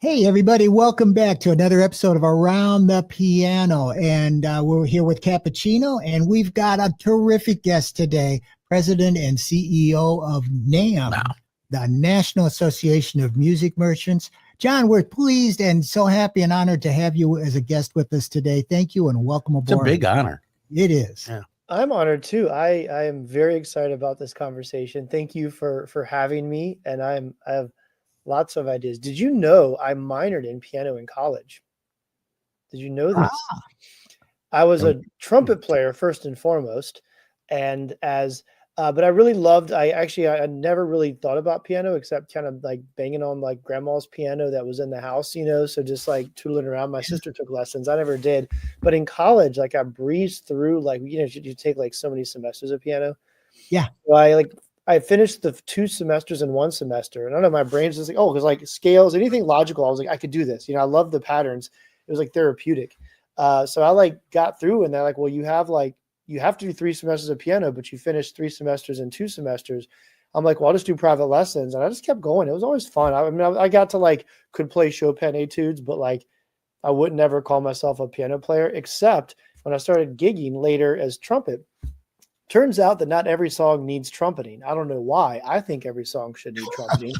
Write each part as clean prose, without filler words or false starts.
Hey, everybody, welcome back to another episode of Around the Piano. And we're here with Cappuccino, and we've got a terrific guest today, President and CEO of NAMM, Wow. the National Association of Music Merchants. John, we're pleased and so happy and honored to have you as a guest with us today. Thank you and welcome aboard. It's a big honor. It is. Yeah. I'm honored too. I am very excited about this conversation. Thank you for having me. And I have lots of ideas. Did you know I minored in piano in college? Did you know this? I was a trumpet player first and foremost, and but I really loved. I never really thought about piano except kind of like banging on like grandma's piano that was in the house, so just like tootling around. My sister took lessons. I never did, but in college, like I breezed through. Like you take like so many semesters of piano. Yeah. So I finished the 2 semesters in 1 semester, and I don't know, my brain's just like, because like scales, anything logical, I was like, I could do this. I love the patterns. It was like therapeutic. So I like got through, and they're like, well, you have to do 3 semesters of piano, but you finished 3 semesters in 2 semesters. I'm like, well, I'll just do private lessons. And I just kept going. It was always fun. I got to could play Chopin etudes, but I would never call myself a piano player, except when I started gigging later as trumpet. Turns out that not every song needs trumpeting. I don't know why. I think every song should need trumpeting.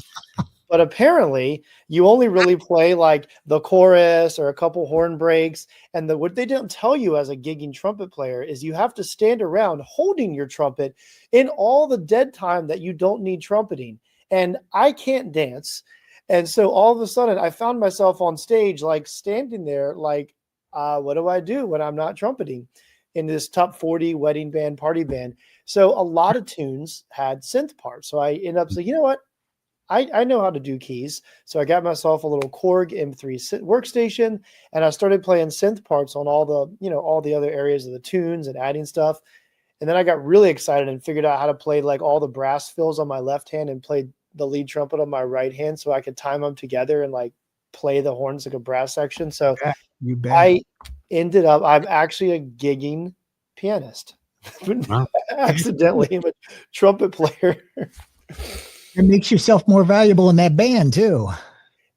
But apparently, you only really play like the chorus or a couple horn breaks. And what they don't tell you as a gigging trumpet player is you have to stand around holding your trumpet in all the dead time that you don't need trumpeting. And I can't dance. And so all of a sudden, I found myself on stage, standing there, what do I do when I'm not trumpeting in this top 40 wedding band, party band? So a lot of tunes had synth parts. So I ended up saying, you know what? I know how to do keys. So I got myself a little Korg M3 workstation, and I started playing synth parts on all the other areas of the tunes and adding stuff. And then I got really excited and figured out how to play all the brass fills on my left hand and play the lead trumpet on my right hand, so I could time them together and play the horns like a brass section. So You bet. I'm actually a gigging pianist. Wow. Accidentally, I'm a trumpet player. It makes yourself more valuable in that band too.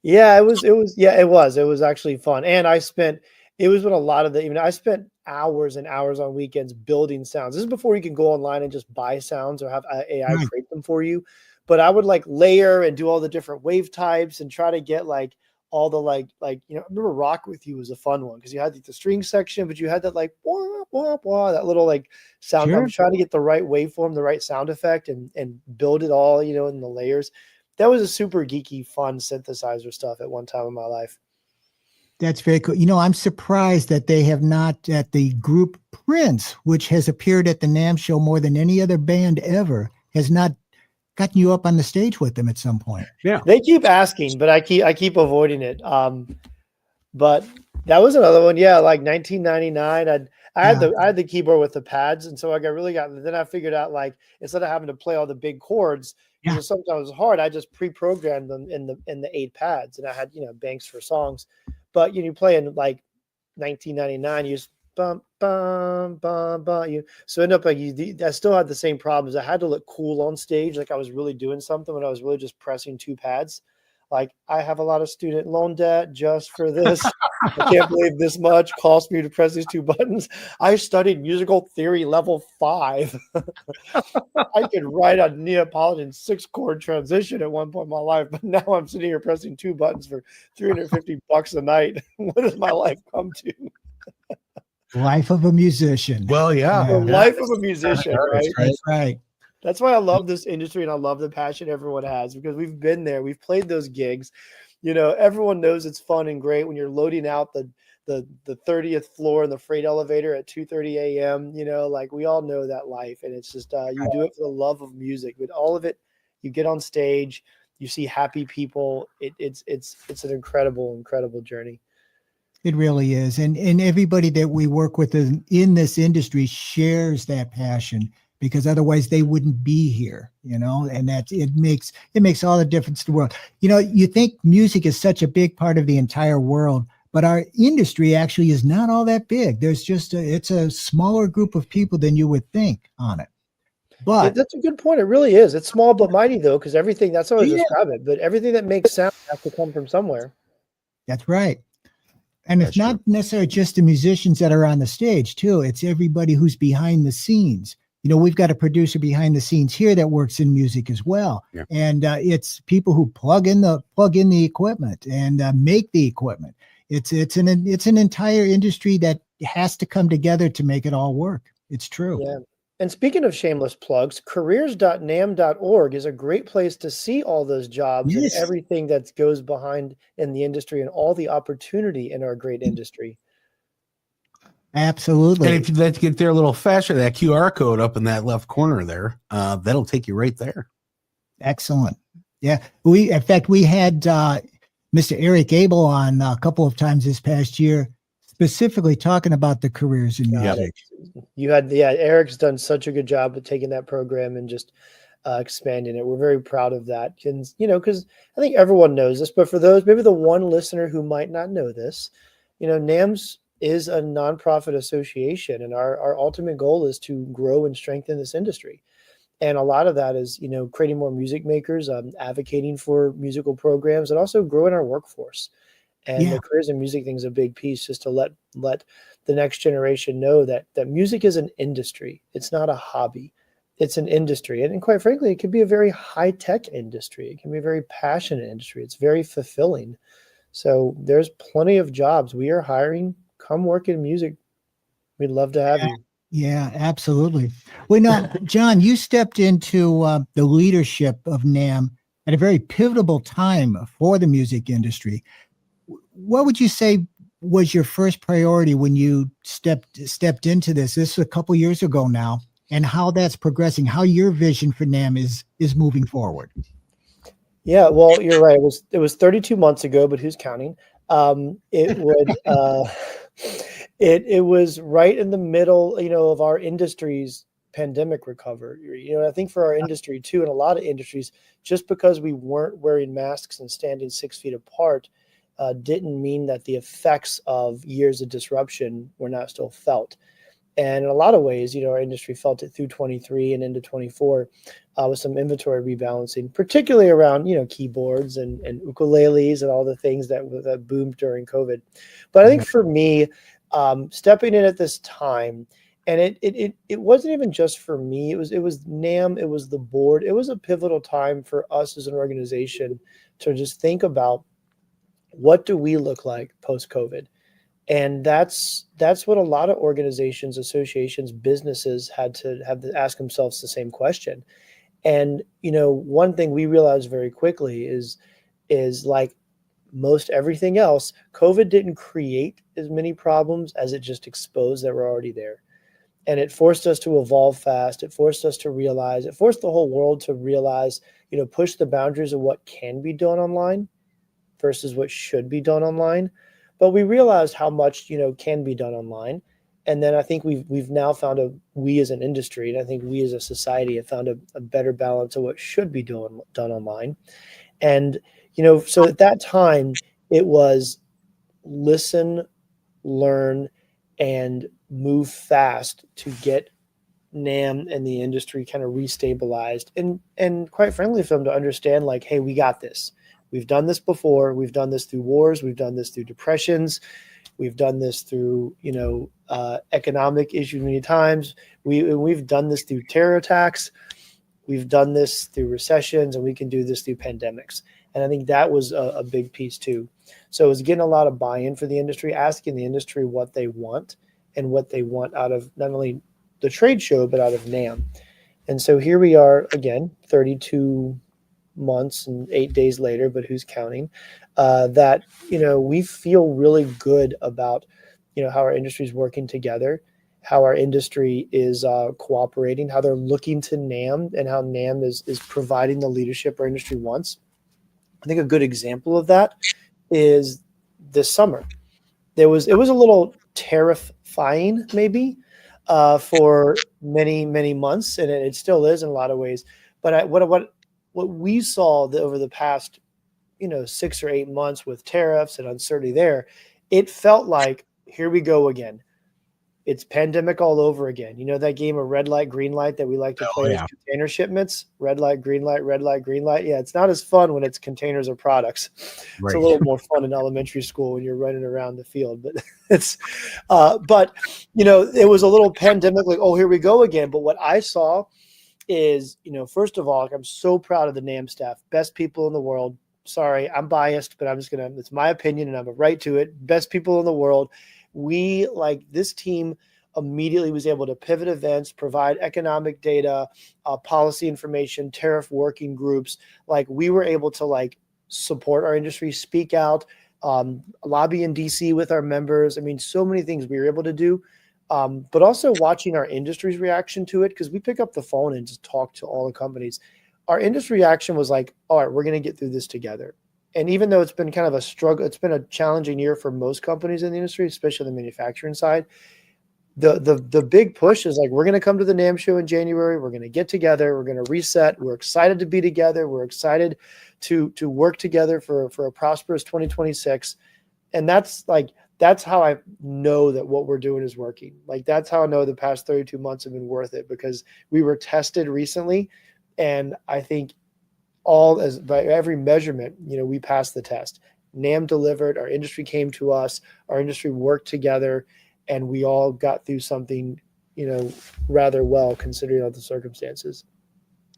Yeah, it was actually fun. And I spent hours and hours on weekends building sounds. This is before you can go online and just buy sounds or have AI create them for you. But I would layer and do all the different wave types and try to get all the I remember Rock With You was a fun one because you had the string section, but you had that wah, wah, wah, that little sound. Sure. I'm trying to get the right waveform, the right sound effect, and build it all, in the layers. That was a super geeky, fun synthesizer stuff at one time in my life. That's very cool. I'm surprised that they have not, at the group Prince, which has appeared at the NAMM show more than any other band ever, has not gotten you up on the stage with them at some point. Yeah. They keep asking, but I keep avoiding it. But that was another one. Yeah, 1999. I had the keyboard with the pads, and so then I figured out instead of having to play all the big chords, because sometimes it's hard, I just pre-programmed them in the 8 pads, and I had banks for songs. But you play in 1999, you just bum bum bum bum. So end up I still had the same problems. I had to look cool on stage, I was really doing something when I was really just pressing 2 pads. I have a lot of student loan debt just for this. I can't believe this much cost me to press these 2 buttons. I studied musical theory level 5. I could write a Neapolitan 6-chord transition at one point in my life, but now I'm sitting here pressing 2 buttons for $350 a night. What does my life come to? Life of a musician. Well, yeah. The life of a musician, right? That's right. That's why I love this industry, and I love the passion everyone has, because we've been there. We've played those gigs. Everyone knows it's fun and great when you're loading out the 30th floor in the freight elevator at 2:30 a.m. We all know that life, and it's just you do it for the love of music. With all of it, you get on stage, you see happy people. It's an incredible journey. It really is. And everybody that we work with in this industry shares that passion, because otherwise they wouldn't be here, and it makes all the difference in the world. You think music is such a big part of the entire world, but our industry actually is not all that big. There's it's a smaller group of people than you would think on it. But that's a good point. It really is. It's small but mighty, though, because everything, that's how I describe it, but everything that makes sound has to come from somewhere. That's right. And it's not necessarily just the musicians that are on the stage too. It's everybody who's behind the scenes. We've got a producer behind the scenes here that works in music as well. Yeah. And it's people who plug in the equipment and make the equipment. It's an entire industry that has to come together to make it all work. It's true. Yeah. And speaking of shameless plugs, careers.namm.org is a great place to see all those jobs and Yes. everything that goes behind in the industry and all the opportunity in our great industry. Absolutely. And if you'd like to get there a little faster, that QR code up in that left corner there, that'll take you right there. Excellent. Yeah. In fact, we had Mr. Eric Abel on a couple of times this past year, specifically talking about the careers in music. Eric's done such a good job with taking that program and just expanding it. We're very proud of that. And, because I think everyone knows this, but for those, maybe the one listener who might not know this, NAMM's is a nonprofit association, and our ultimate goal is to grow and strengthen this industry. And a lot of that is, creating more music makers, advocating for musical programs, and also growing our workforce. And the careers in music thing is a big piece, just to let the next generation know that music is an industry. It's not a hobby. It's an industry. And quite frankly, it can be a very high-tech industry. It can be a very passionate industry. It's very fulfilling. So there's plenty of jobs. We are hiring. Come work in music. We'd love to have you. Yeah, absolutely. Well, now, John, you stepped into the leadership of NAMM at a very pivotal time for the music industry. What would you say was your first priority when you stepped into this? This is a couple years ago now, and how that's progressing, how your vision for NAMM is moving forward. Yeah, well, you're right. It was 32 months ago, but who's counting? It was right in the middle, of our industry's pandemic recovery. I think for our industry too, and a lot of industries, just because we weren't wearing masks and standing 6 feet apart, didn't mean that the effects of years of disruption were not still felt. And in a lot of ways, our industry felt it through 23 and into 24 with some inventory rebalancing, particularly around, keyboards and ukuleles and all the things that boomed during COVID. But I think for me, stepping in at this time, and it wasn't even just for me. It was NAMM. It was the board. It was a pivotal time for us as an organization to just think about, what do we look like post-COVID? And that's what a lot of organizations, associations, businesses had to ask themselves the same question. And, one thing we realized very quickly is like most everything else, COVID didn't create as many problems as it just exposed that were already there. And it forced us to evolve fast. It forced us to realize, it forced the whole world to realize, push the boundaries of what can be done online versus what should be done online. But we realized how much, can be done online. And then I think we've now found we as an industry, and I think we as a society have found a better balance of what should be done online. And, so at that time, it was listen, learn, and move fast to get NAMM and the industry kind of restabilized. And quite frankly, for them to understand, like, hey, we got this. We've done this before. We've done this through wars. We've done this through depressions. We've done this through, economic issues many times. We've done this through terror attacks. We've done this through recessions, and we can do this through pandemics. And I think that was a big piece too. So it was getting a lot of buy-in for the industry, asking the industry what they want and what they want out of not only the trade show, but out of NAMM. And so here we are again, 32 months and 8 days later, but who's counting, that, we feel really good about, how our industry is working together, how our industry is cooperating, how they're looking to NAMM, and how NAMM is providing the leadership our industry wants. I think a good example of that is this summer. It was a little terrifying maybe for many, many months, and it still is in a lot of ways. But what we saw over the past, 6 or 8 months with tariffs and uncertainty there, it felt like, here we go again. It's pandemic all over again. You know that game of red light, green light that we like to play yeah. with container shipments? Red light, green light, red light, green light. Yeah, it's not as fun when it's containers or products. It's Right. a little more fun in elementary school when you're running around the field. But but it was a little pandemic, like, oh, here we go again. But what I saw is, first of all, I'm so proud of the NAMM staff, best people in the world. Sorry, I'm biased, but it's my opinion and I'm a right to it. Best people in the world. This team immediately was able to pivot events, provide economic data, policy information, tariff working groups. We were able to support our industry, speak out, lobby in DC with our members. I mean, so many things we were able to do. But also watching our industry's reaction to it, because we pick up the phone and just talk to all the companies. Our industry reaction was like, all right, we're going to get through this together. And even though it's been kind of a struggle, it's been a challenging year for most companies in the industry, especially the manufacturing side. The big push is we're going to come to the NAMM show in January. We're going to get together. We're going to reset. We're excited to be together. We're excited to work together for a prosperous 2026. And that's how I know that what we're doing is working. That's how I know the past 32 months have been worth it, because we were tested recently. And I think by every measurement, we passed the test. NAMM delivered, our industry came to us, our industry worked together, and we all got through something, rather well considering all the circumstances.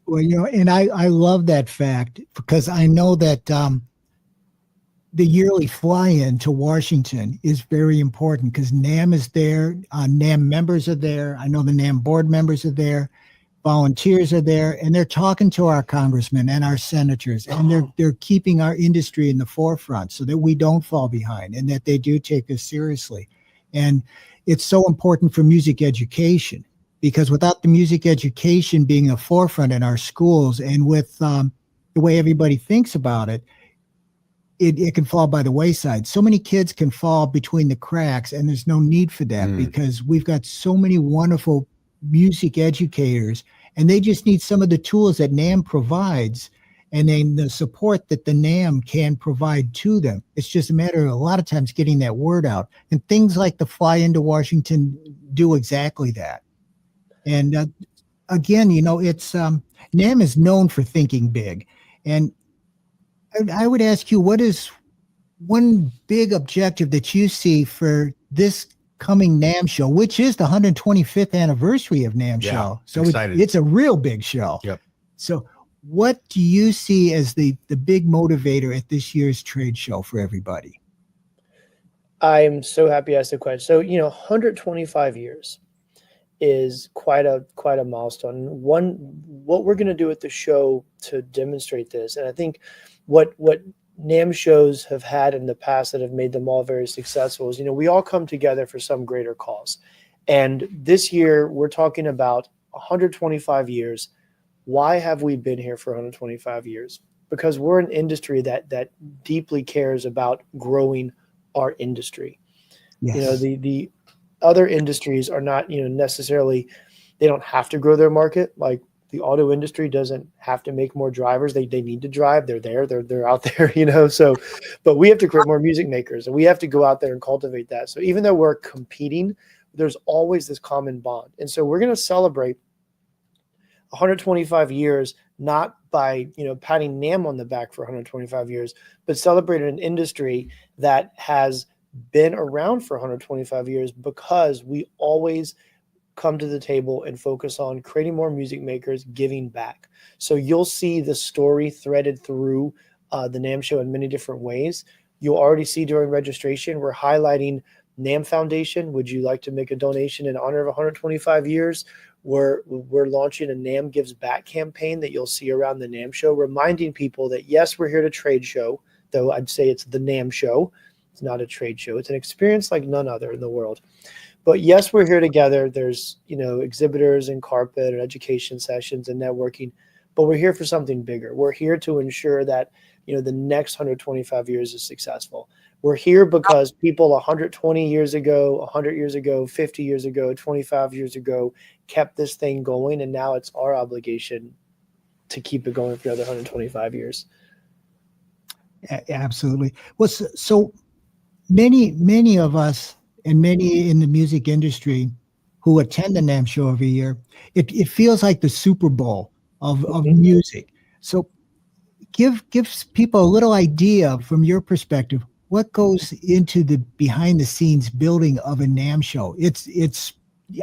Well, and I love that fact, because I know that the yearly fly-in to Washington is very important, because NAMM is there, NAMM members are there. I know the NAMM board members are there. Volunteers are there, and they're talking to our congressmen and our senators, and they're keeping our industry in the forefront so that we don't fall behind, and that they do take this seriously. And it's so important for music education, because without the music education being a forefront in our schools, and with the way everybody thinks about it, it can fall by the wayside. So many kids can fall between the cracks, and there's no need for that, because we've got so many wonderful music educators, and they just need some of the tools that NAMM provides, and then the support that the NAMM can provide to them. It's just a matter of a lot of times getting that word out, and things like the fly into Washington do exactly that. And again, it's NAMM is known for thinking big, and I would ask you, what is one big objective that you see for this coming NAMM show, which is the 125th anniversary of NAMM show? So it's a real big show. Yep. So what do you see as the big motivator at this year's trade show for everybody? I'm so happy I asked the question. So, 125 years is quite a milestone. What we're going to do at the show to demonstrate this, and I think what NAMM shows have had in the past that have made them all very successful is, we all come together for some greater cause. And this year we're talking about 125 years. Why have we been here for 125 years? Because we're an industry that deeply cares about growing our industry. Yes. The other industries are not, necessarily, they don't have to grow their market. Like the auto industry doesn't have to make more drivers. They need to drive. They're there. They're out there, so, but we have to create more music makers, and we have to go out there and cultivate that. So even though we're competing, there's always this common bond. And so we're going to celebrate 125 years, not by, patting NAMM on the back for 125 years, but celebrating an industry that has been around for 125 years, because we always come to the table and focus on creating more music makers, giving back. So you'll see the story threaded through the NAMM show in many different ways. You'll already see during registration, we're highlighting NAMM Foundation. Would you like to make a donation in honor of 125 years? We're launching a NAMM Gives Back campaign that you'll see around the NAMM show, reminding people that, yes, we're here to trade show, though I'd say it's the NAMM show. It's not a trade show. It's an experience like none other in the world. But yes, we're here together. There's, exhibitors and carpet and education sessions and networking, but we're here for something bigger. We're here to ensure that, the next 125 years is successful. We're here because people 120 years ago, 100 years ago, 50 years ago, 25 years ago kept this thing going, and now it's our obligation to keep it going for another 125 years. Absolutely. Well, so many of us and many in the music industry who attend the NAMM show every year, it feels like the Super Bowl of music. So give people a little idea from your perspective what goes into the behind the scenes building of a NAMM show. It's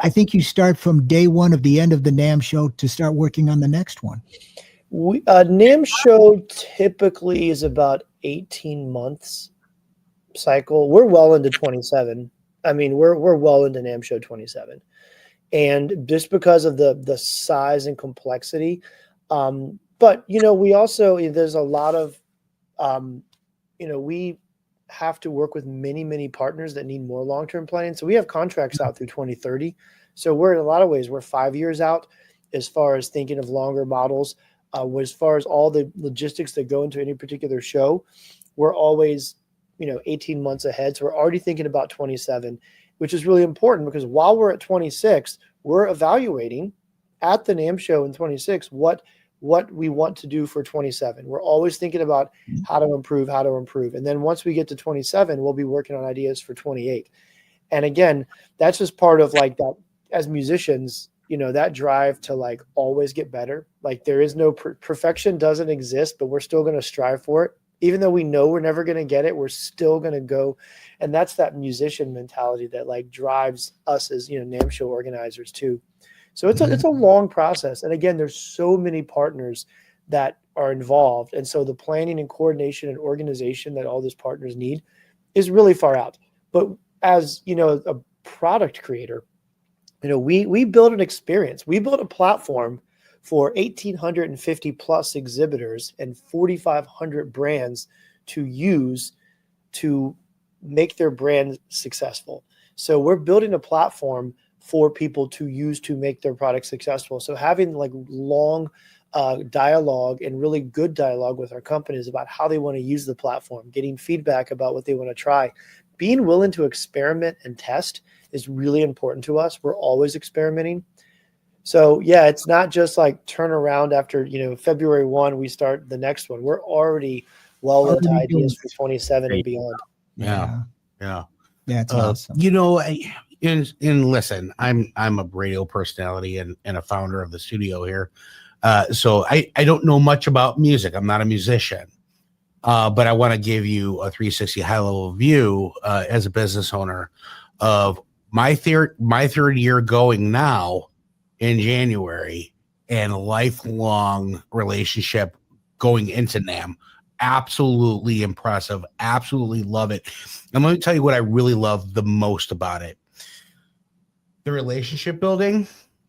I think you start from day one of the end of the NAMM show to start working on the next one. NAMM show typically is about 18 months cycle. We're well into 27. I mean, we're well into NAMM show 27. And just because of the size and complexity. But, we also, there's a lot of, we have to work with many, many partners that need more long-term planning. So we have contracts out through 2030. So we're in a lot of ways, we're 5 years out as far as thinking of longer models. As far as all the logistics that go into any particular show, we're always, 18 months ahead. So we're already thinking about 27, which is really important because while we're at 26, we're evaluating at the NAMM show in 26 what we want to do for 27. We're always thinking about how to improve. And then once we get to 27, we'll be working on ideas for 28. And again, that's just part of like that as musicians, that drive to like always get better. Like there is no perfection doesn't exist, but we're still going to strive for it. Even though we know we're never going to get it, we're still going to go. And that's that musician mentality that like drives us as, NAMM show organizers too. So it's a long process. And again, there's so many partners that are involved. And so the planning and coordination and organization that all those partners need is really far out. But as, a product creator, we build an experience. We built a platform for 1,850 plus exhibitors and 4,500 brands to use to make their brand successful. So we're building a platform for people to use to make their product successful. So having like long dialogue and really good dialogue with our companies about how they want to use the platform, getting feedback about what they want to try, being willing to experiment and test is really important to us. We're always experimenting. So yeah, it's not just like turn around after, February 1, we start the next one. We're already well into ideas for 27 and beyond. Yeah. That's awesome. And listen, I'm a radio personality and a founder of the studio here. So I don't know much about music. I'm not a musician. But I want to give you a 360 high level view as a business owner of my third year going now in January and a lifelong relationship going into NAMM. Absolutely impressive. Absolutely love it. And let me tell you what I really love the most about it. The relationship building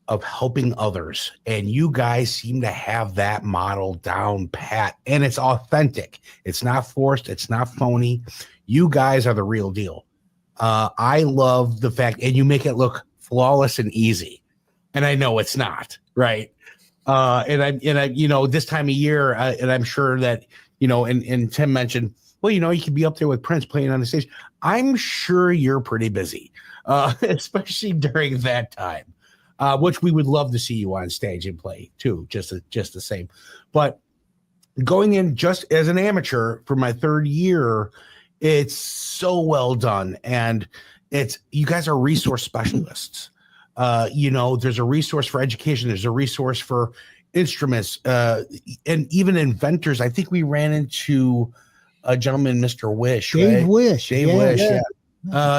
of helping others. And you guys seem to have that model down pat. And it's authentic. It's not forced. It's not phony. You guys are the real deal. I love the fact, and you make it look flawless and easy. And I know it's not, right? And I, this time of year, and I'm sure that, and Tim mentioned, well, you could be up there with Prince playing on the stage. I'm sure you're pretty busy, especially during that time, which we would love to see you on stage and play too, just the same. But going in just as an amateur for my third year, it's so well done. And you guys are resource specialists. There's a resource for education. There's a resource for instruments, and even inventors. I think we ran into a gentleman, Mr. Wish, Dave Wish. Yeah.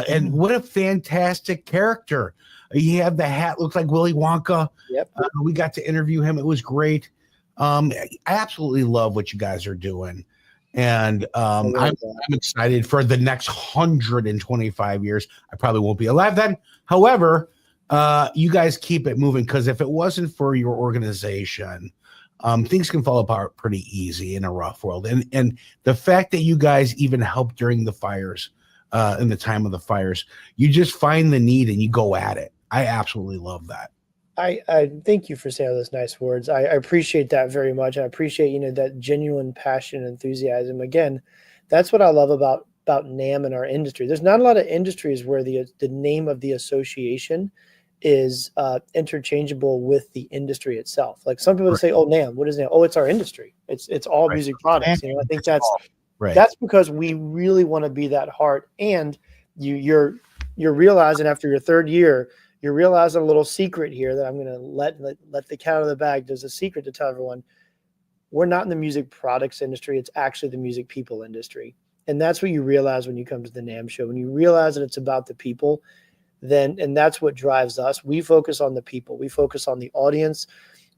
And what a fantastic character. He had the hat, looked like Willy Wonka. Yep. We got to interview him. It was great. I absolutely love what you guys are doing. And I'm excited for the next 125 years. I probably won't be alive then. However, you guys keep it moving, because if it wasn't for your organization, things can fall apart pretty easy in a rough world. And the fact that you guys even helped during the fires, in the time of the fires, you just find the need and you go at it. I absolutely love that. I thank you for saying all those nice words. I appreciate that very much. I appreciate, that genuine passion and enthusiasm. Again, that's what I love about NAMM in our industry. There's not a lot of industries where the name of the association is interchangeable with the industry itself. Like some people say, "Oh, NAMM, what is NAMM?" Oh, it's our industry. It's all music products. I think that's because we really want to be that heart. And you're you're realizing after your third year, you're realizing a little secret here that I'm going to let the cat out of the bag. There's a secret to tell everyone. We're not in the music products industry. It's actually the music people industry. And that's what you realize when you come to the NAMM show. When you realize that it's about the people, and that's what drives us. We focus on the people. We focus on the audience.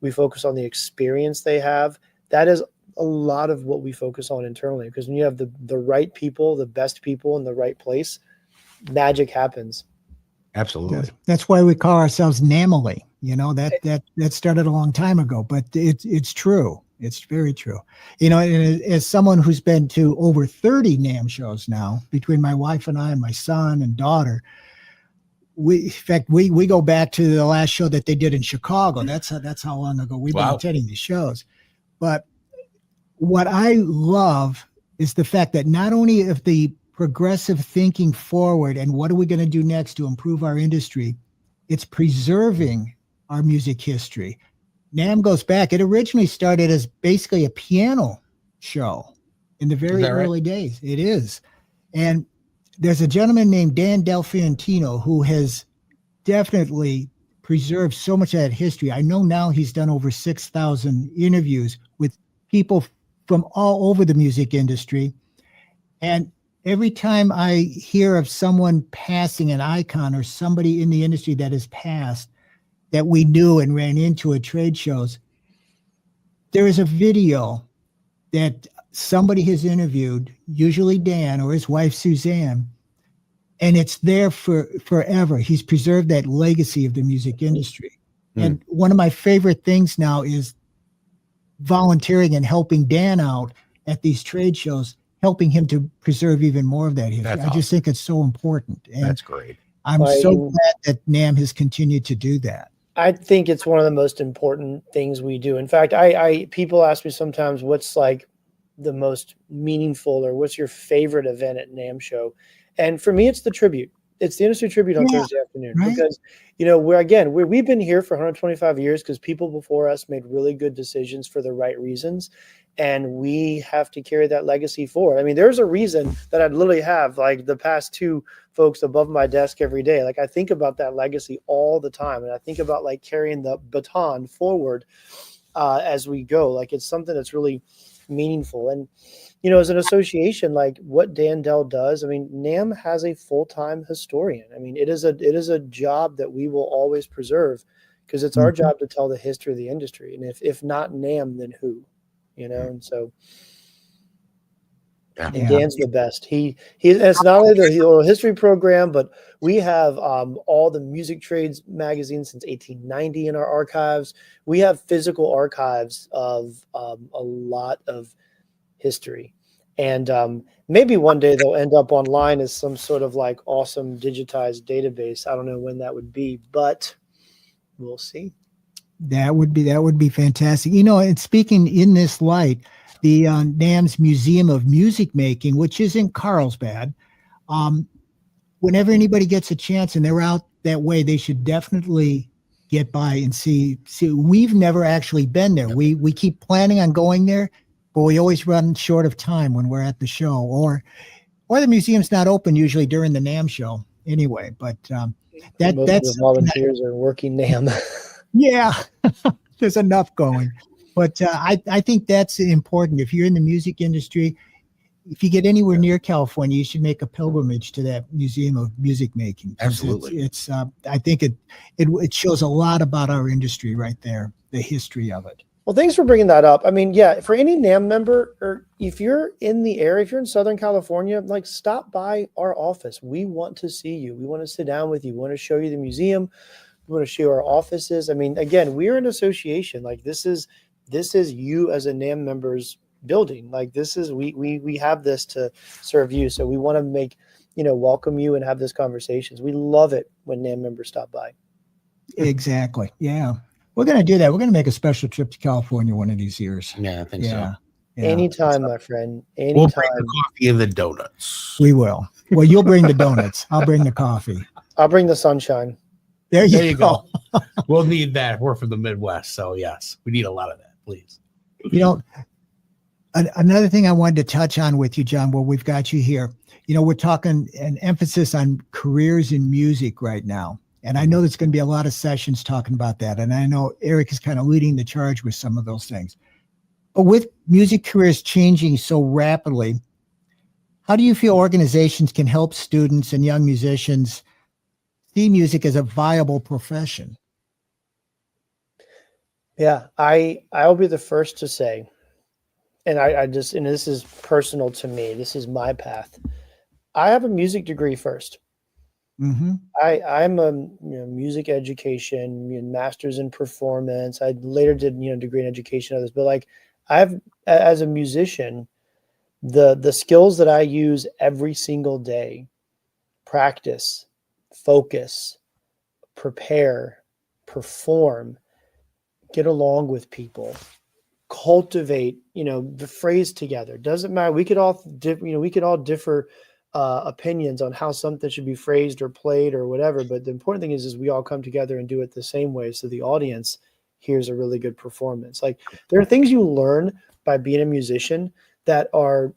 We focus on the experience they have. That is a lot of what we focus on internally, because when you have the right people, the best people in the right place, magic happens. Absolutely. That's why we call ourselves NAMMily. That started a long time ago, but it's true. It's very true. And as someone who's been to over 30 NAMM shows now, between my wife and I and my son and daughter, we go back to the last show that they did in Chicago. That's how long ago we've been attending these shows. But what I love is the fact that not only of the progressive thinking forward and what are we going to do next to improve our industry, it's preserving our music history. NAMM goes back. It originally started as basically a piano show in the very early days. It is. And there's a gentleman named Dan Del Fiorentino who has definitely preserved so much of that history. I know now he's done over 6,000 interviews with people from all over the music industry. And every time I hear of someone passing an icon or somebody in the industry that has passed that we knew and ran into at trade shows, there is a video that somebody has interviewed, usually Dan or his wife Suzanne, and it's there for forever. He's preserved that legacy of the music industry. And one of my favorite things now is volunteering and helping Dan out at these trade shows, helping him to preserve even more of that history. I just think it's so important. And that's great. I'm so glad that NAMM has continued to do that. I think it's one of the most important things we do. In fact, people ask me sometimes what's like the most meaningful or what's your favorite event at NAMM show. And for me, it's the tribute. It's the industry tribute on Thursday afternoon, because, we've been here for 125 years because people before us made really good decisions for the right reasons. And we have to carry that legacy forward. I mean, there's a reason that I'd literally have like the past two folks above my desk every day. Like I think about that legacy all the time. And I think about like carrying the baton forward as we go. Like it's something that's really meaningful. And, as an association, like what Dan Dell does, I mean, NAMM has a full-time historian. I mean, it is a job that we will always preserve because it's our job to tell the history of the industry. And if not NAMM, then who? And so and Dan's the best. It's not only the history program, but we have all the music trades magazines since 1890 in our archives. We have physical archives of a lot of history. And maybe one day they'll end up online as some sort of like awesome digitized database. I don't know when that would be, but we'll see. That would be fantastic. And speaking in this light, the NAMM's Museum of Music Making, which is in Carlsbad, whenever anybody gets a chance and they're out that way, they should definitely get by and see. We've never actually been there. We keep planning on going there, but we always run short of time when we're at the show, or the museum's not open usually during the NAMM show anyway. But that's the volunteers are working NAMM. Yeah, there's enough going. But I think that's important. If you're in the music industry, if you get anywhere near California, you should make a pilgrimage to that Museum of Music Making. Absolutely. It's I think it shows a lot about our industry right there, the history of it. Well, thanks for bringing that up. I mean, for any NAMM member, or if you're in the area, if you're in Southern California, like stop by our office. We want to see you. We want to sit down with you. We want to show you the museum. We want to show our offices. I mean, again, we're an association. Like this is you as a NAMM member's building. Like this is we have this to serve you. So we want to welcome you and have this conversations. We love it when NAMM members stop by. Exactly. Yeah. We're going to do that. We're going to make a special trip to California one of these years. Yeah, I think so. Yeah. Anytime, my friend. Anytime. We'll bring the coffee and the donuts. We will. Well, you'll bring the donuts. I'll bring the coffee. I'll bring the sunshine. There you go. We'll need that. We're from the Midwest, so yes, we need a lot of that, please. Another thing I wanted to touch on with you, John, while we've got you here, we're talking an emphasis on careers in music right now. And I know there's going to be a lot of sessions talking about that. And I know Eric is kind of leading the charge with some of those things. But with music careers changing so rapidly, how do you feel organizations can help students and young musicians see music as a viable profession? Yeah, I'll be the first to say, and and this is personal to me. This is my path. I have a music degree first. Mm-hmm. I'm a music education, master's in performance. I later did degree in education, others, but like as a musician, the skills that I use every single day: practice, focus, prepare, perform, get along with people, cultivate, the phrase together. Doesn't matter. We could all differ opinions on how something should be phrased or played or whatever. But the important thing is we all come together and do it the same way, so the audience hears a really good performance. Like, there are things you learn by being a musician that are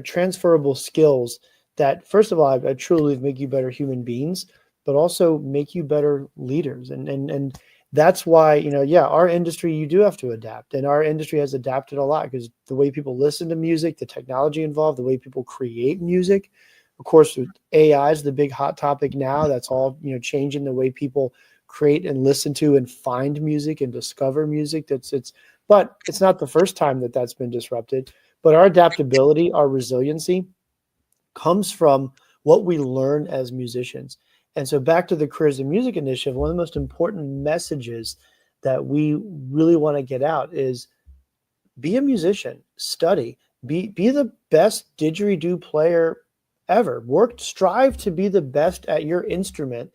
transferable skills that, first of all, I truly make you better human beings, but also make you better leaders. And that's why, our industry, you do have to adapt. And our industry has adapted a lot because the way people listen to music, the technology involved, the way people create music, of course, AI is the big hot topic now. That's all, changing the way people create and listen to and find music and discover music. But it's not the first time that that's been disrupted. But our adaptability, our resiliency comes from what we learn as musicians. And so back to the Careers in Music Initiative, one of the most important messages that we really want to get out is be a musician, study, be the best didgeridoo player ever. Strive to be the best at your instrument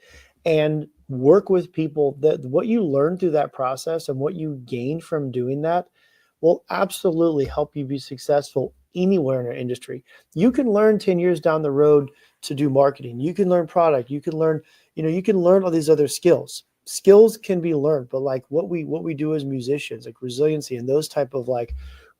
and work with people. That what you learn through that process and what you gain from doing that will absolutely help you be successful anywhere in our industry. You can learn 10 years down the road to do marketing. You can learn product. You can learn, all these other skills. Skills can be learned, but like what we do as musicians, like resiliency and those type of like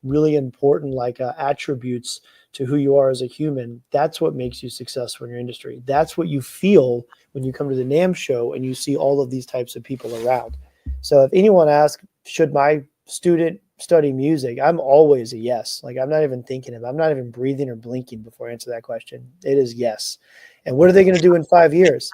really important attributes to who you are as a human, that's what makes you successful in your industry. That's what you feel when you come to the NAMM show and you see all of these types of people around. So if anyone asks, should my student study music, I'm always a yes. Like, I'm not even thinking of it. I'm not even breathing or blinking before I answer that question. It is yes. And what are they going to do in 5 years?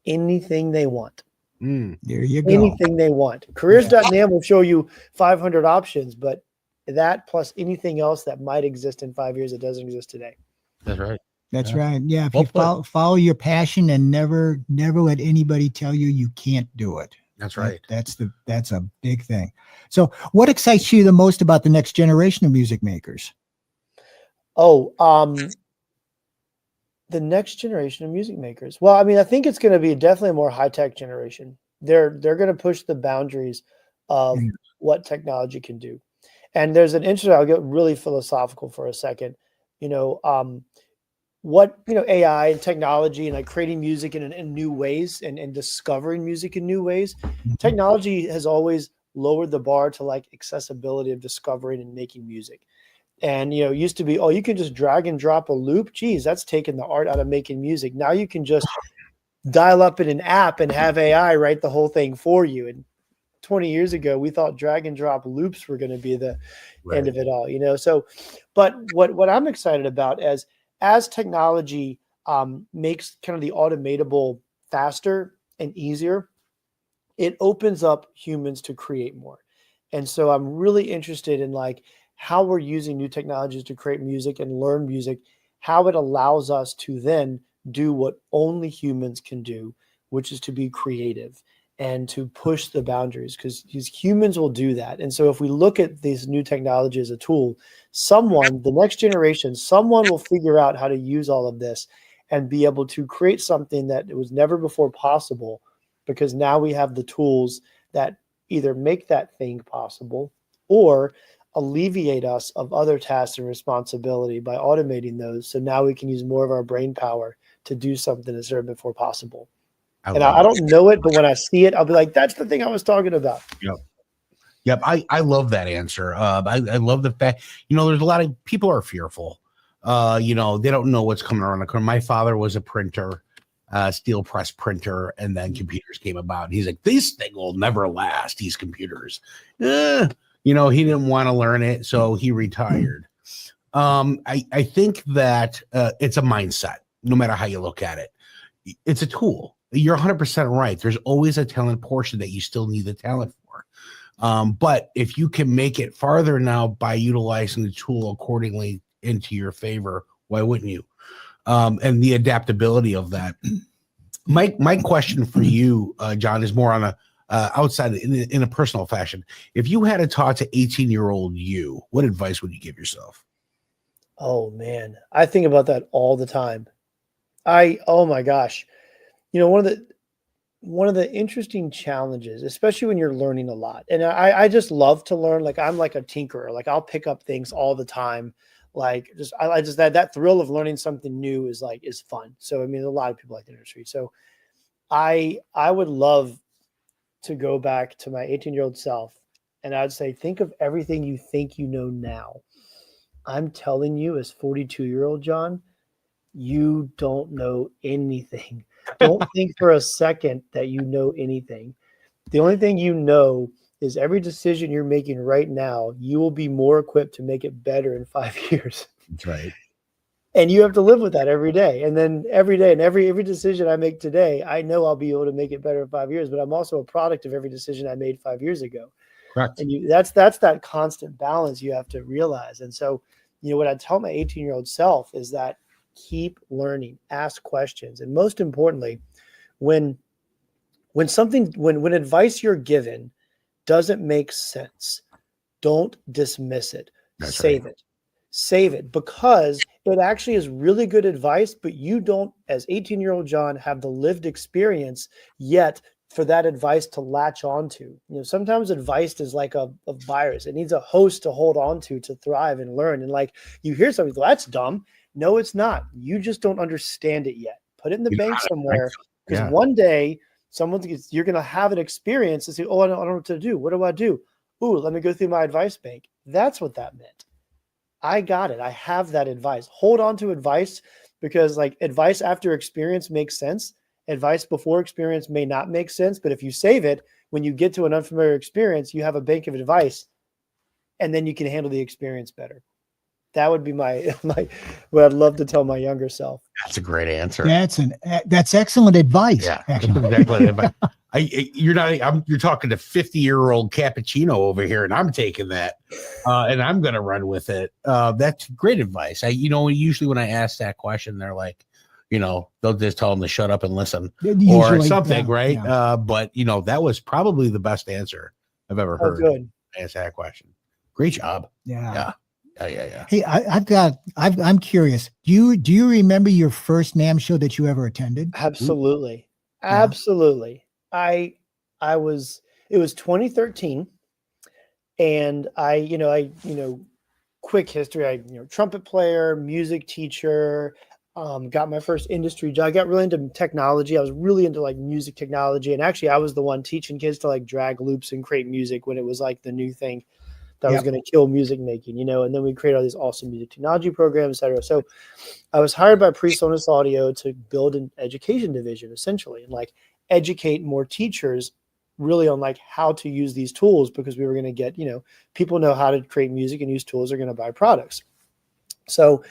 Anything they want. There you go. Anything they want. Careers.nam will show you 500 options, but that plus anything else that might exist in 5 years that doesn't exist today. That's right. That's right. Yeah. If you follow your passion and never let anybody tell you can't do it. That's right. That's a big thing. So what excites you the most about the next generation of music makers? The next generation of music makers. Well, I mean, I think it's going to be definitely a more high-tech generation. They're going to push the boundaries of what technology can do. And there's an interesting, I'll get really philosophical for a second. What AI and technology and like creating music in new ways and discovering music in new ways. Technology has always lowered the bar to like accessibility of discovering and making music. And it used to be, you can just drag and drop a loop. Geez, that's taking the art out of making music. Now you can just dial up in an app and have AI write the whole thing for you. And 20 years ago, we thought drag and drop loops were going to be the end of it all, So, but what I'm excited about as technology makes kind of the automatable faster and easier, it opens up humans to create more. And so I'm really interested in like how we're using new technologies to create music and learn music, how it allows us to then do what only humans can do, which is to be creative and to push the boundaries, because humans will do that. And so if we look at this new technology as a tool, the next generation, someone will figure out how to use all of this and be able to create something that was never before possible, because now we have the tools that either make that thing possible or alleviate us of other tasks and responsibility by automating those. So now we can use more of our brain power to do something that's never before possible. I don't know it, but when I see it, I'll be like, that's the thing I was talking about. Yep. Yep. I love that answer. I love the fact, there's a lot of people are fearful. They don't know what's coming around the corner. My father was a printer, steel press printer, and then computers came about. He's like, this thing will never last, these computers. He didn't want to learn it, so he retired. I think that it's a mindset, no matter how you look at it. It's a tool. You're 100% right. There's always a talent portion that you still need the talent for. But if you can make it farther now by utilizing the tool accordingly into your favor, why wouldn't you? And the adaptability of that. My question for you, John, is more on a outside in a personal fashion. If you had to talk to 18-year-old you, what advice would you give yourself? Oh man, I think about that all the time. Oh my gosh. One of the interesting challenges, especially when you're learning a lot, and I just love to learn. Like I'm like a tinkerer. Like I'll pick up things all the time. Like I just that thrill of learning something new is fun. So I mean, a lot of people like the industry. So I would love to go back to my 18-year-old self, and I'd say, think of everything you think you know now. I'm telling you, as 42-year-old John, you don't know anything. Don't think for a second that you know anything. The only thing you know is every decision you're making right now, you will be more equipped to make it better in 5 years. That's right. And you have to live with that every day. And then every day and every decision I make today, I know I'll be able to make it better in 5 years, but I'm also a product of every decision I made 5 years ago. Correct. And that's that constant balance you have to realize. And so, what I tell my 18-year-old self is that keep learning, ask questions. And most importantly, when advice you're given doesn't make sense, don't dismiss it. That's Save right. it. Save it, because it actually is really good advice, but you don't, as 18-year-old John, have the lived experience yet for that advice to latch onto. Sometimes advice is like a virus. It needs a host to hold on to thrive and learn. And like you hear something, well, that's dumb. No, it's not. You just don't understand it yet. Put it in the bank somewhere, because one day you're going to have an experience and say, oh, I don't know what to do. What do I do? Ooh, let me go through my advice bank. That's what that meant. I got it. I have that advice. Hold on to advice, because like advice after experience makes sense. Advice before experience may not make sense, but if you save it, when you get to an unfamiliar experience, you have a bank of advice, and then you can handle the experience better. That would be my what I'd love to tell my younger self. That's a great answer. That's excellent advice. Yeah, exactly. You're talking to 50-year-old cappuccino over here, and I'm taking that, and I'm going to run with it. That's great advice. Usually when I ask that question, they're like, they'll just tell them to shut up and listen, or something, right? Yeah. But that was probably the best answer I've ever heard. Good. Ask that question. Great job. Yeah. Yeah. Hey, I'm curious. Do you remember your first NAMM show that you ever attended? Absolutely. Yeah. Absolutely. It was 2013, and quick history. Trumpet player, music teacher, got my first industry job. I got really into technology. I was really into like music technology. And actually I was the one teaching kids to like drag loops and create music when it was like the new thing that was going to kill music making, and then we create all these awesome music technology programs, et cetera. So I was hired by PreSonus Audio to build an education division, essentially, and like educate more teachers really on like how to use these tools, because we were going to get, people know how to create music and use tools, are going to buy products. So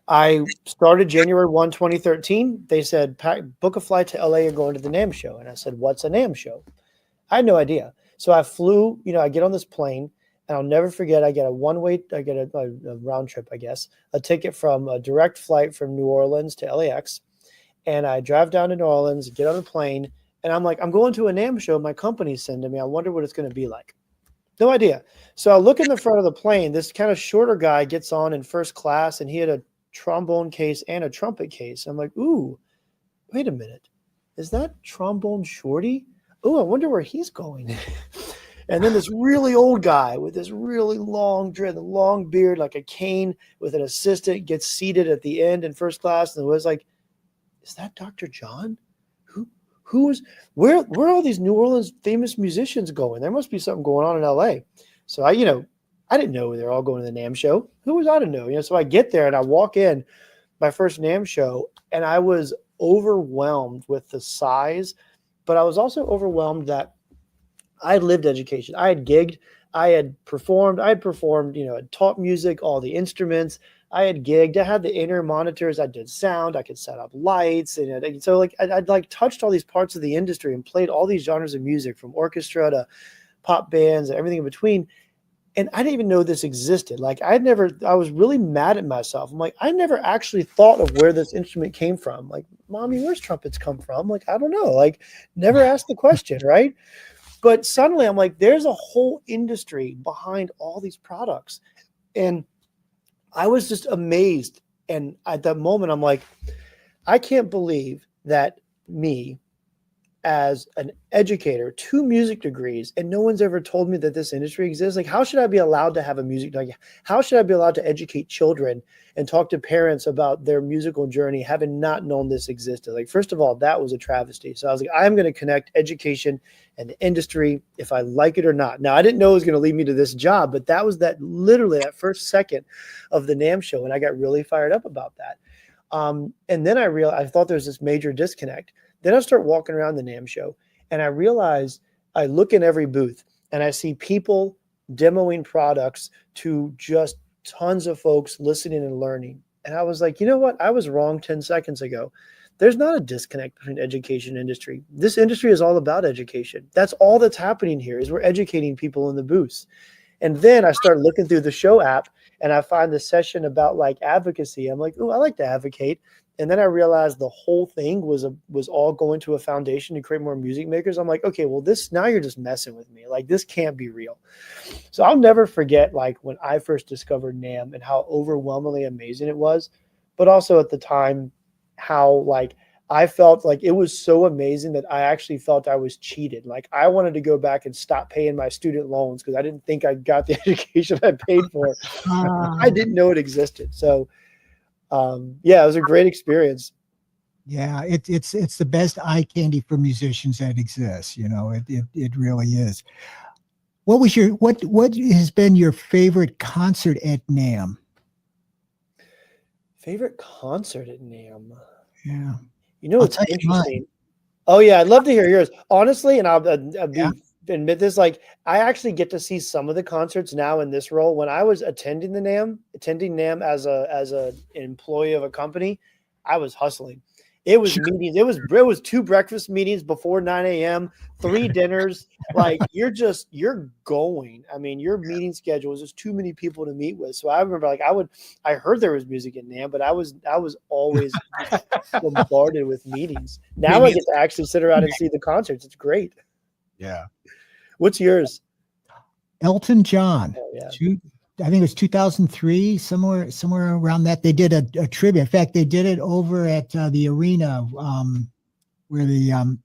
I started January 1, 2013. They said, book a flight to LA and going to the NAMM show. And I said, what's a NAMM show? I had no idea. So I flew, I get on this plane, and I'll never forget, I get a round trip, I guess, a ticket from a direct flight from New Orleans to LAX. And I drive down to New Orleans, get on a plane, and I'm like, I'm going to a NAMM show my company's sending me. I wonder what it's going to be like. No idea. So I look in the front of the plane. This kind of shorter guy gets on in first class, and he had a trombone case and a trumpet case. I'm like, ooh, wait a minute. Is that trombone Shorty? Ooh, I wonder where he's going. And then this really old guy with this really long dread, long beard, like a cane, with an assistant, gets seated at the end in first class, and was like, is that Dr. John? where are all these New Orleans famous musicians going? There must be something going on in LA. So I didn't know they're all going to the NAMM show. Who was I to know? So I get there and I walk in my first NAMM show, and I was overwhelmed with the size, but I was also overwhelmed that I had lived education. I had gigged, I had performed, I'd taught music, all the instruments. I had gigged. I had the inner monitors. I did sound. I could set up lights, and so like I'd like touched all these parts of the industry and played all these genres of music, from orchestra to pop bands and everything in between. And I didn't even know this existed. Like I was really mad at myself. I'm like, I never actually thought of where this instrument came from. Like, Mommy, where's trumpets come from? Like, I don't know. Like, never asked the question, right? But suddenly I'm like, there's a whole industry behind all these products. And I was just amazed. And at that moment, I'm like, I can't believe that me, as an educator, 2 music degrees, and no one's ever told me that this industry exists. Like, how should I be allowed to have a music? Like, how should I be allowed to educate children and talk to parents about their musical journey, having not known this existed? Like, first of all, that was a travesty. So I was like, I'm going to connect education and the industry, if I like it or not. Now, I didn't know it was going to lead me to this job, but that was literally that first second of the NAMM show, and I got really fired up about that. And then I thought there was this major disconnect. Then I start walking around the NAMM show, and I realize I look in every booth and I see people demoing products to just tons of folks listening and learning. And I was like, you know what? I was wrong 10 seconds ago. There's not a disconnect between education and industry. This industry is all about education. That's all that's happening here, is we're educating people in the booths. And then I start looking through the show app and I find the session about like advocacy. I'm like, oh, I like to advocate. And then I realized the whole thing was all going to a foundation to create more music makers. I'm like, okay, well, now you're just messing with me. Like, this can't be real. So I'll never forget, like, when I first discovered NAMM and how overwhelmingly amazing it was, but also at the time, how like I felt like it was so amazing that I actually felt I was cheated. Like, I wanted to go back and stop paying my student loans because I didn't think I got the education I paid for. I didn't know it existed. So yeah, it was a great experience. Yeah, it's the best eye candy for musicians that exists. It really is. What has been your favorite concert at NAMM? Favorite concert at NAMM? Yeah. It's interesting. Oh yeah, I'd love to hear yours. Honestly, and I'll admit this, like, I actually get to see some of the concerts now in this role. When I was attending NAMM as an employee of a company, I was hustling. It was meetings. It was 2 breakfast meetings before 9 a.m., 3 dinners. Like, you're going. I mean, your meeting schedule is just too many people to meet with. So I remember, like, I heard there was music in NAMM, but I was always bombarded with meetings. Now I get to actually sit around and see the concerts. It's great. Yeah. What's yours? Elton John. Oh, yeah. I think it was 2003, somewhere around that. They did a tribute. In fact, they did it over at the arena where the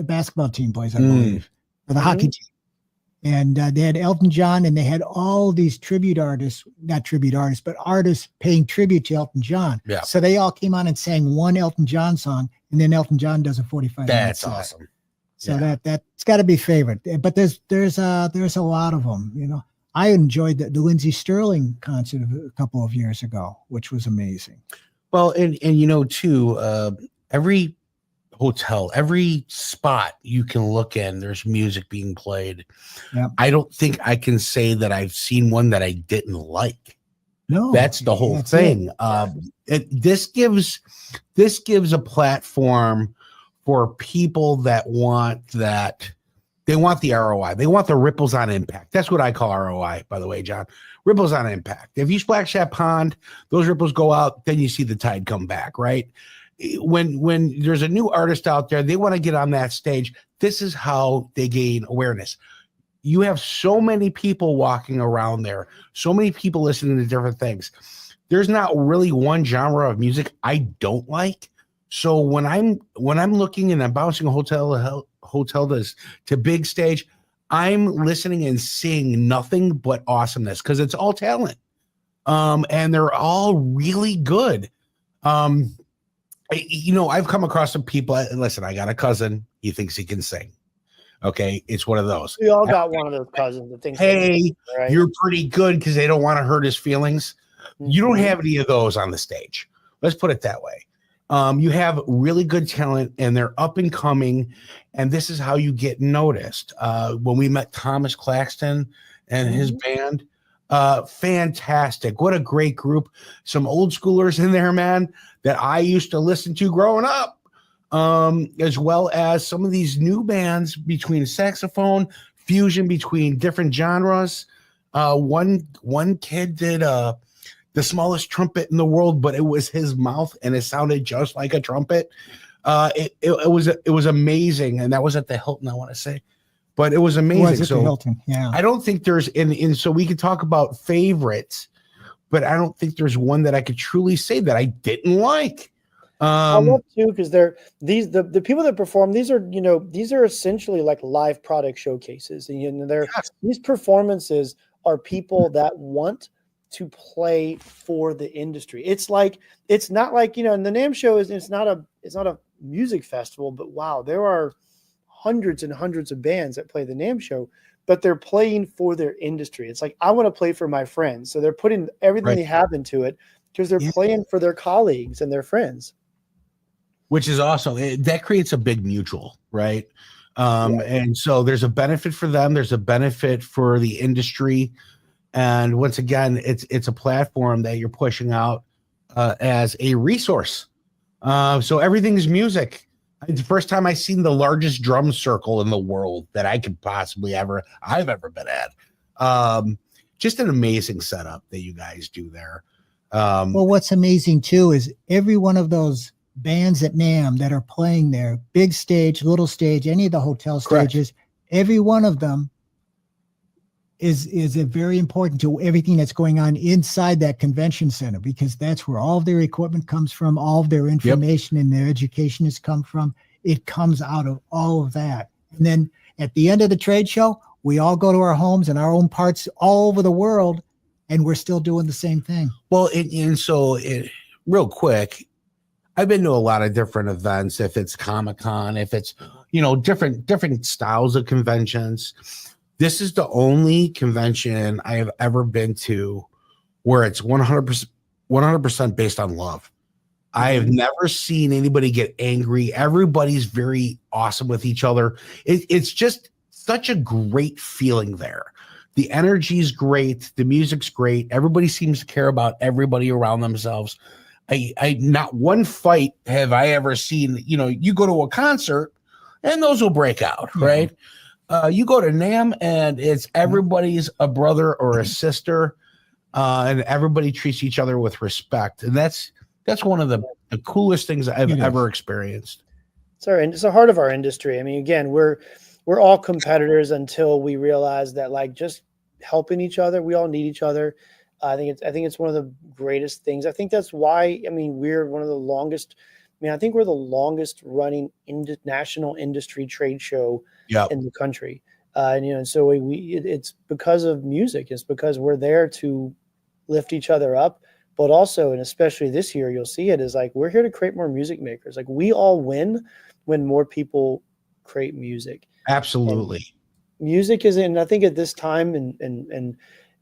basketball team plays, I believe, or the hockey team. And they had Elton John, and they had all these not tribute artists, but artists paying tribute to Elton John. Yeah. So they all came on and sang one Elton John song, and then Elton John does a 45 minute That's set. awesome. So that's got to be favorite. But there's a lot of them. I enjoyed the Lindsey Sterling concert a couple of years ago, which was amazing. Well, and too, every hotel, every spot you can look in, there's music being played. Yep. I don't think I can say that I've seen one that I didn't like. No, that's the whole thing. This gives a platform for people that want that. They want the ROI. They want the ripples on impact. That's what I call ROI, by the way, John. Ripples on impact. If you splash that pond, those ripples go out, then you see the tide come back, right? When there's a new artist out there, they want to get on that stage. This is how they gain awareness. You have so many people walking around there, so many people listening to different things. There's not really one genre of music I don't like. So when I'm looking and I'm bouncing a hotel to big stage, I'm listening and seeing nothing but awesomeness because it's all talent. And they're all really good. I've come across some people. Listen, I got a cousin. He thinks he can sing. Okay, it's one of those. We all got one of those cousins that thinks, hey, right? You're pretty good because they don't want to hurt his feelings. You don't have any of those on the stage. Let's put it that way. You have really good talent and they're up and coming. And this is how you get noticed. When we met Thomas Claxton and his band, fantastic. What a great group. Some old schoolers in there, man, that I used to listen to growing up. As well as some of these new bands between saxophone, fusion between different genres. One kid did the smallest trumpet in the world, but it was his mouth and it sounded just like a trumpet. It was amazing, and that was at the Hilton, I want to say, but it was amazing. It was at the Hilton, yeah. I don't think there's so we could talk about favorites, but I don't think there's one that I could truly say that I didn't like. I love too, because they're the people that perform, these are essentially like live product showcases, and these performances are people that want to play for the industry. It's not like the NAMM show it's not a music festival, but wow, there are hundreds and hundreds of bands that play the NAMM show, but they're playing for their industry. It's like, I want to play for my friends, so they're putting everything they have into it because they're playing for their colleagues and their friends. Which is awesome. That creates a big mutual, right? And so there's a benefit for them. There's a benefit for the industry. And once again, it's a platform that you're pushing out as a resource. So everything's music. It's the first time I've seen the largest drum circle in the world that I could possibly I've ever been at. Just an amazing setup that you guys do there. Well, what's amazing too is every one of those bands at NAMM that are playing there, big stage, little stage, any of the hotel stages, every one of them is a very important to everything that's going on inside that convention center, because that's where all of their equipment comes from, all of their information and their education has come from. It comes out of all of that. And then at the end of the trade show, we all go to our homes and our own parts all over the world, and we're still doing the same thing. Well, real quick, I've been to a lot of different events, if it's Comic-Con, if it's, different styles of conventions. This is the only convention I have ever been to where it's 100% based on love. I have never seen anybody get angry. Everybody's very awesome with each other. It's just such a great feeling there. The energy's great. The music's great. Everybody seems to care about everybody around themselves. I not one fight have I ever seen. You go to a concert and those will break out, right? You go to NAMM and it's everybody's a brother or a sister, and everybody treats each other with respect. And that's one of the coolest things I've ever experienced. It's the heart of our industry. I mean, again, we're all competitors until we realize that, like, just helping each other, we all need each other. I think it's one of the greatest things. I think that's why, we're one of the longest. I think we're the longest running national industry trade show in the country. And so it's because of music. It's because we're there to lift each other up, but also, and especially this year, you'll see it is like, we're here to create more music makers. Like, we all win when more people create music. Absolutely. And music is, and I think at this time and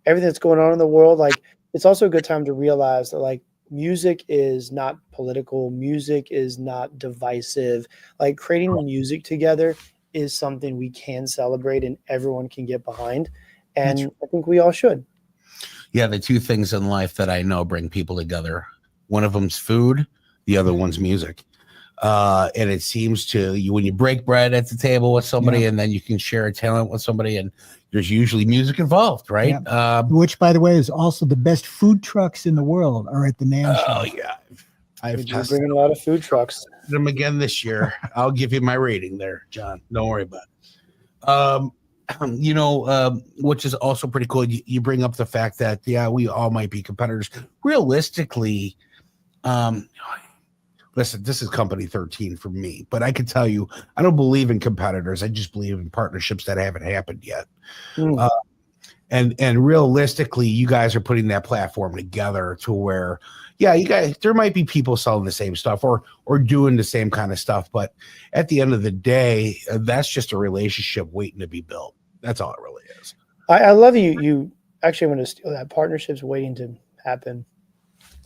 everything that's going on in the world, like, it's also a good time to realize that, like, music is not political. Music is not divisive. Like, creating music together is something we can celebrate and everyone can get behind. And I think we all should. Yeah. The two things in life that I know bring people together. One of them's food. The other one's music. And it seems when you break bread at the table with somebody and then you can share a talent with somebody, and there's usually music involved, right? Yeah. Which, by the way, is also the best food trucks in the world are at the NAMM show. Oh yeah, I've bringing a lot of food trucks. Them again this year. I'll give you my rating there, John. Don't worry about it. Which is also pretty cool. You bring up the fact that we all might be competitors. Realistically, listen, this is company 13 for me, but I can tell you, I don't believe in competitors. I just believe in partnerships that haven't happened yet. and realistically, you guys are putting that platform together to where, yeah, you guys, there might be people selling the same stuff or doing the same kind of stuff, but at the end of the day, that's just a relationship waiting to be built. That's all it really is. I love you actually want to steal that. Partnerships waiting to happen.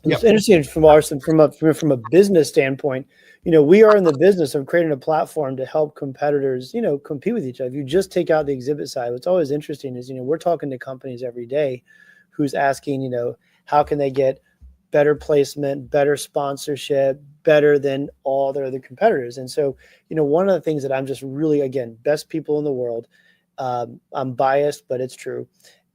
It's interesting from a business standpoint. We are in the business of creating a platform to help competitors, compete with each other. If you just take out the exhibit side, what's always interesting is, we're talking to companies every day who's asking, how can they get better placement, better sponsorship, better than all their other competitors. And so, one of the things that I'm just really, again, best people in the world, I'm biased, but it's true,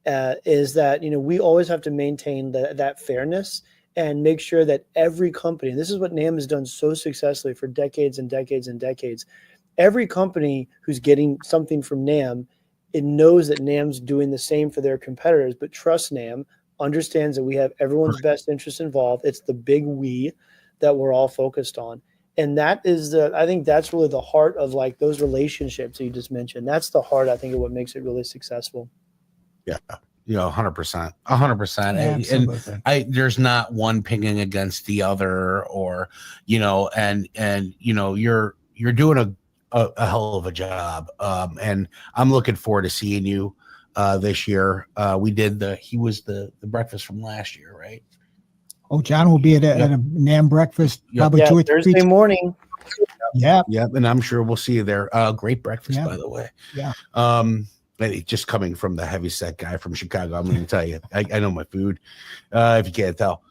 is that, we always have to maintain that fairness and make sure that every company, and this is what NAMM has done so successfully for decades and decades and decades, every company who's getting something from NAMM, it knows that NAMM's doing the same for their competitors, but trusts NAMM, understands that we have everyone's best interest involved. It's the big we that we're all focused on. And that is I think that's really the heart of like those relationships that you just mentioned. That's the heart, I think, of what makes it really successful. Yeah. 100%, 100%. And there's not one pinging against the other, or, and you're doing a hell of a job. And I'm looking forward to seeing you this year. He was the breakfast from last year, right? Oh, John will be at a NAMM breakfast probably 2 or 3 Thursday morning. Yeah. Yeah. And I'm sure we'll see you there. Great breakfast, by the way. Yeah. Just coming from the heavyset guy from Chicago, I'm going to tell you, I know my food, if you can't tell.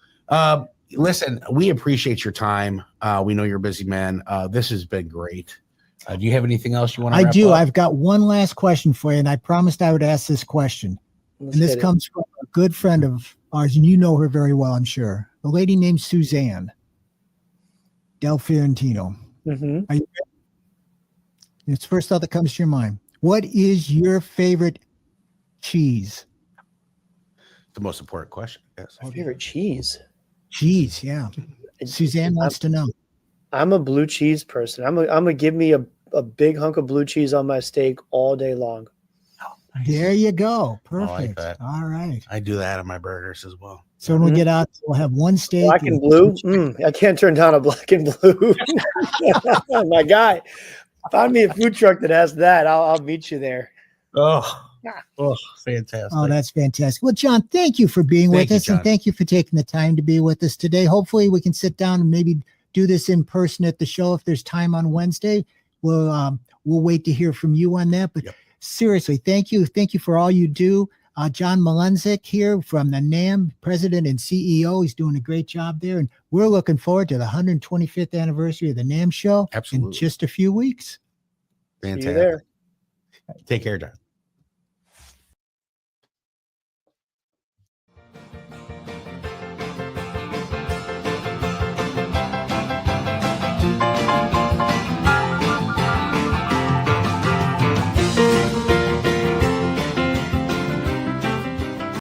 Listen, we appreciate your time. We know you're a busy man. This has been great. Do you have anything else you want to wrap up? I've got one last question for you, and I promised I would ask this question. This comes from a good friend of ours, and you know her very well, I'm sure. A lady named Suzanne Del Fiorentino. Mm-hmm. Are you ready? It's the first thought that comes to your mind. What is your favorite cheese? The most important question. Yes. My favorite cheese. Cheese, yeah. Suzanne wants to know. I'm a blue cheese person. I'm gonna give me a big hunk of blue cheese on my steak all day long. There you go. Perfect. I like that. All right. I do that on my burgers as well. So when we get out, we'll have one steak. Black and blue. I can't turn down a black and blue. My guy. Find me a food truck that has that. I'll meet you there. Oh, fantastic. Oh, that's fantastic. Well, John, thank you for being with us, and thank you for taking the time to be with us today. Hopefully we can sit down and maybe do this in person at the show if there's time on Wednesday. We'll wait to hear from you on that. But seriously, thank you. Thank you for all you do. John Mlynczak here from the NAMM, president and CEO. He's doing a great job there. And we're looking forward to the 125th anniversary of the NAMM show in just a few weeks. Fantastic. See you there. Take care, John.